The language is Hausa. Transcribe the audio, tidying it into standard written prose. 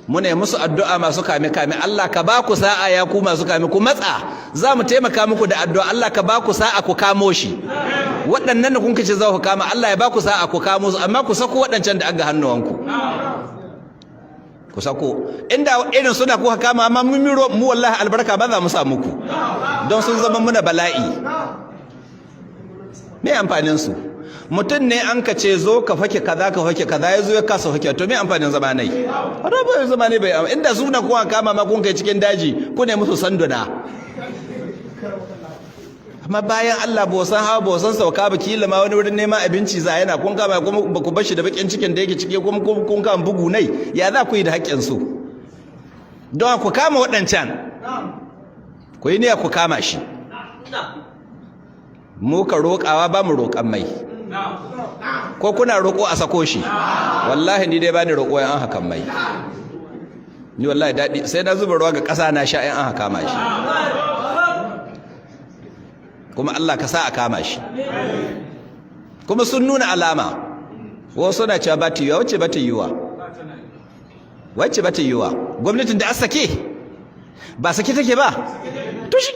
muna yi musu addu'a masu kame Allah ka ba ku sa'a ya ku masu kame ku matsa za mu taimaka muku da addu'a Allah ka ba ku sa'a ku kamo shi waɗannan da kun kace za ku kama Allah ya ba ku sa'a ku kamo su amma ku sako waɗancan da aga hannuwanku ku sako inda irin suna kuka kama amma mun mu wallahi albarka ba za mu sa muku don sun zama muna bala'i me amfanin su mutum ne an ka ce zo ka fake kaza ya zo ya kasa fake to me amfanin zamanai rabu zamanai bai inda suna kuka kama ma kun kai cikin daji ku ne musu sanduna amma bayan Allah ba san hawa ba san sauka ba kila ma wani wurin neman abinci za yana kun kama kuma ba ku bar shi da bakin cikin da yake cike kuma kun kama bugu nai ya za ku yi da haƙƙin su don ku kama waɗancan ku yi niyya ku kama shi mu ka roƙawa ba mu roƙan mai ko kuna roƙo a sako shi wallahi ni dai ba ni roƙo yan hakan mai ni wallahi daɗi sai na zuba ruwa ga ƙasa na sha yan haka kama shi kuma Allah ka sa a kama shi kuma sun nuna alama wasu na cewa ba ta yiwa wacce ba ta yiwa wacce ba ta yiwa gwamnatin da a sake ba sake take ba to shi